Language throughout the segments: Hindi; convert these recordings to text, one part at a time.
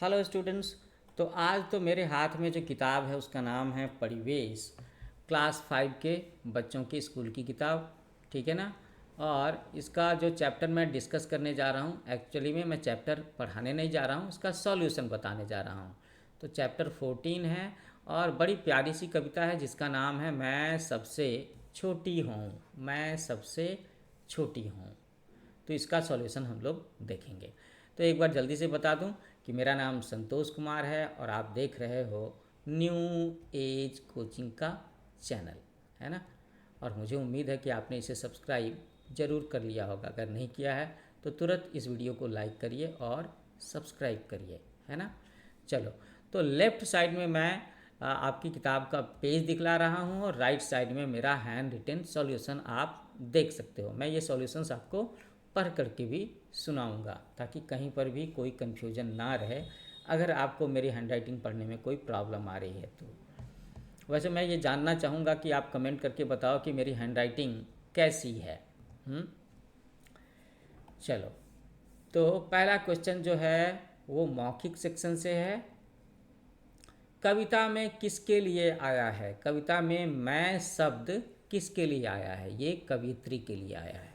Hello students. तो आज तो मेरे हाथ में जो किताब है उसका नाम है परिवेश, क्लास 5 के बच्चों की स्कूल की किताब। ठीक है ना। और इसका जो चैप्टर मैं डिस्कस करने जा रहा हूँ, एक्चुअली में मैं चैप्टर पढ़ाने नहीं जा रहा हूँ, उसका सॉल्यूशन बताने जा रहा हूँ। तो चैप्टर 14 है और बड़ी प्यारी सी कविता है जिसका नाम है मैं सबसे छोटी हूँ, मैं सबसे छोटी हूँ। तो इसका सॉल्यूशन हम लोग देखेंगे। तो एक बार जल्दी से बता दूं कि मेरा नाम संतोष कुमार है और आप देख रहे हो न्यू एज कोचिंग का चैनल, है ना। और मुझे उम्मीद है कि आपने इसे सब्सक्राइब ज़रूर कर लिया होगा। अगर नहीं किया है तो तुरंत इस वीडियो को लाइक करिए और सब्सक्राइब करिए, है ना। चलो, तो लेफ़्ट साइड में मैं आपकी किताब का पेज दिखला रहा हूँ और राइट साइड में मेरा हैंड रिटन सॉल्यूशन आप देख सकते हो। मैं ये सॉल्यूशंस आपको पढ़ करके भी सुनाऊंगा ताकि कहीं पर भी कोई कन्फ्यूजन ना रहे, अगर आपको मेरी हैंडराइटिंग पढ़ने में कोई प्रॉब्लम आ रही है तो। वैसे मैं ये जानना चाहूँगा कि आप कमेंट करके बताओ कि मेरी हैंडराइटिंग कैसी है। हम्म? चलो, तो पहला क्वेश्चन जो है वो मौखिक सेक्शन से है। कविता में किसके लिए आया है? कविता में मैं शब्द किसके लिए आया है? ये कवियत्री के लिए आया है।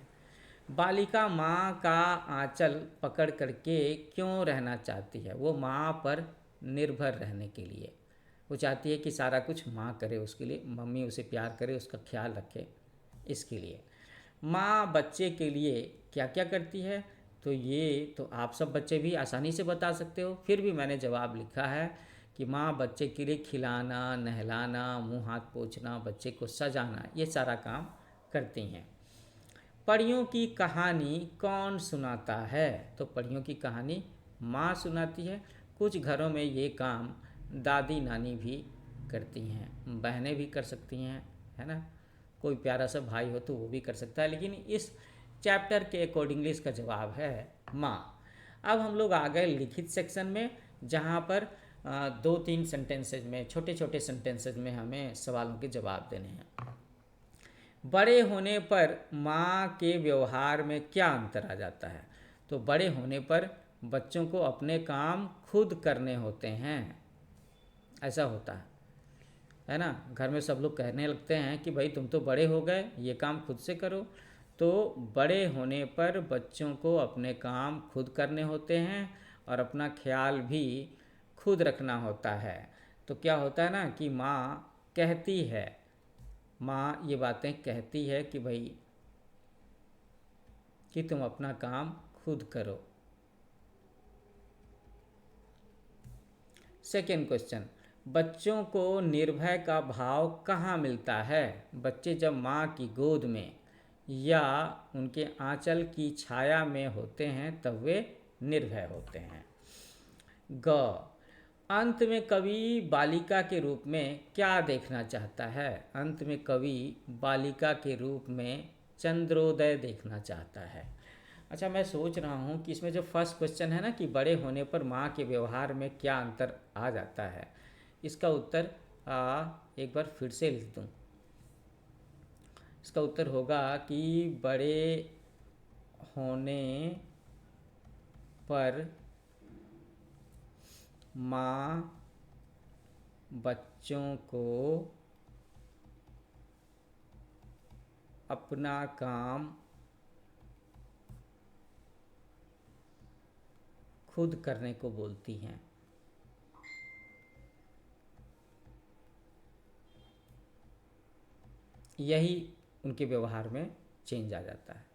बालिका माँ का आंचल पकड़ करके क्यों रहना चाहती है? वो माँ पर निर्भर रहने के लिए। वो चाहती है कि सारा कुछ माँ करे उसके लिए, मम्मी उसे प्यार करे, उसका ख्याल रखे, इसके लिए। माँ बच्चे के लिए क्या क्या करती है? तो ये तो आप सब बच्चे भी आसानी से बता सकते हो, फिर भी मैंने जवाब लिखा है कि माँ बच्चे के लिए खिलाना, नहलाना, मुंह हाथ पोंछना, बच्चे को सजाना, ये सारा काम करती हैं। परियों की कहानी कौन सुनाता है? तो परियों की कहानी माँ सुनाती है। कुछ घरों में ये काम दादी नानी भी करती हैं, बहनें भी कर सकती हैं, है ना। कोई प्यारा सा भाई हो तो वो भी कर सकता है, लेकिन इस चैप्टर के अकॉर्डिंगली इसका जवाब है माँ। अब हम लोग आ गए लिखित सेक्शन में, जहाँ पर 2-3 सेंटेंसेज में, छोटे छोटे सेंटेंसेज में हमें सवालों के जवाब देने हैं। बड़े होने पर माँ के व्यवहार में क्या अंतर आ जाता है? तो बड़े होने पर बच्चों को अपने काम खुद करने होते हैं, ऐसा होता है ना। घर में सब लोग कहने लगते हैं कि भाई तुम तो बड़े हो गए, ये काम खुद से करो। तो बड़े होने पर बच्चों को अपने काम खुद करने होते हैं और अपना ख्याल भी खुद रखना होता है। तो क्या होता है ना कि माँ कहती है, माँ ये बातें कहती है कि भाई कि तुम अपना काम खुद करो। सेकेंड क्वेश्चन, बच्चों को निर्भय का भाव कहाँ मिलता है? बच्चे जब माँ की गोद में या उनके आंचल की छाया में होते हैं तब वे निर्भय होते हैं। ग, अंत में कवि बालिका के रूप में क्या देखना चाहता है? अंत में कवि बालिका के रूप में चंद्रोदय देखना चाहता है। अच्छा, मैं सोच रहा हूँ कि इसमें जो फर्स्ट क्वेश्चन है ना कि बड़े होने पर माँ के व्यवहार में क्या अंतर आ जाता है, इसका उत्तर एक बार फिर से लिख दूँ। इसका उत्तर होगा कि बड़े होने पर माँ बच्चों को अपना काम खुद करने को बोलती हैं। यही उनके व्यवहार में चेंज आ जाता है।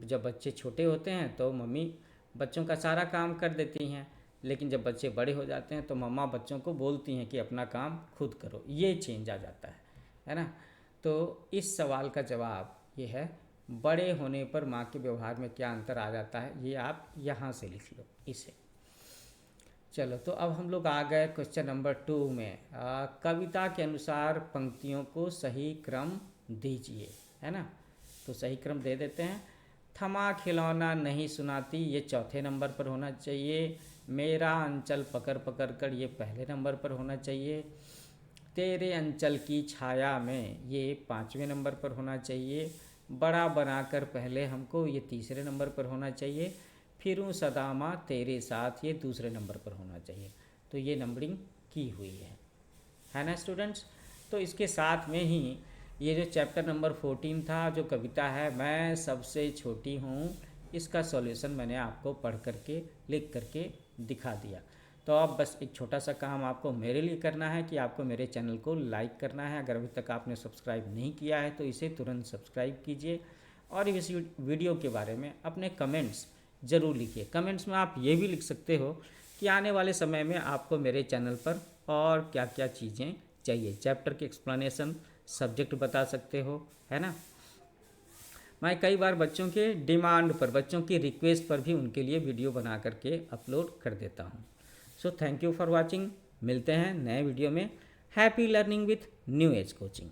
जब बच्चे छोटे होते हैं तो मम्मी बच्चों का सारा काम कर देती हैं, लेकिन जब बच्चे बड़े हो जाते हैं तो मम्मा बच्चों को बोलती हैं कि अपना काम खुद करो। ये चेंज आ जाता है ना। तो इस सवाल का जवाब ये है, बड़े होने पर माँ के व्यवहार में क्या अंतर आ जाता है, ये आप यहाँ से लिख लो इसे। चलो, तो अब हम लोग आ गए क्वेश्चन नंबर 2 में। कविता के अनुसार पंक्तियों को सही क्रम दीजिए, है ना। तो सही क्रम दे देते हैं। थमा खिलौना नहीं सुनाती, ये चौथे नंबर पर होना चाहिए। मेरा अंचल पकड़ पकड़ कर, ये पहले नंबर पर होना चाहिए। तेरे अंचल की छाया में, ये 5वें नंबर पर होना चाहिए। बड़ा बनाकर पहले हमको, ये तीसरे नंबर पर होना चाहिए। फिरूं सदा माँ तेरे साथ, ये दूसरे नंबर पर होना चाहिए। तो ये नंबरिंग की हुई है ना स्टूडेंट्स। तो इसके साथ में ही ये जो चैप्टर नंबर 14 था, जो कविता है मैं सबसे छोटी हूँ, इसका सॉल्यूशन मैंने आपको पढ़ करके लिख करके दिखा दिया। तो अब बस एक छोटा सा काम आपको मेरे लिए करना है कि आपको मेरे चैनल को लाइक करना है। अगर अभी तक आपने सब्सक्राइब नहीं किया है तो इसे तुरंत सब्सक्राइब कीजिए, और इस वीडियो के बारे में अपने कमेंट्स ज़रूर लिखिए। कमेंट्स में आप ये भी लिख सकते हो कि आने वाले समय में आपको मेरे चैनल पर और क्या क्या चीज़ें चाहिए, चैप्टर की एक्सप्लेनेशन, सब्जेक्ट बता सकते हो, है ना। मैं कई बार बच्चों के डिमांड पर, बच्चों की रिक्वेस्ट पर भी उनके लिए वीडियो बना करके अपलोड कर देता हूँ। So thank you for watching. मिलते हैं नए वीडियो में। Happy learning with new age coaching.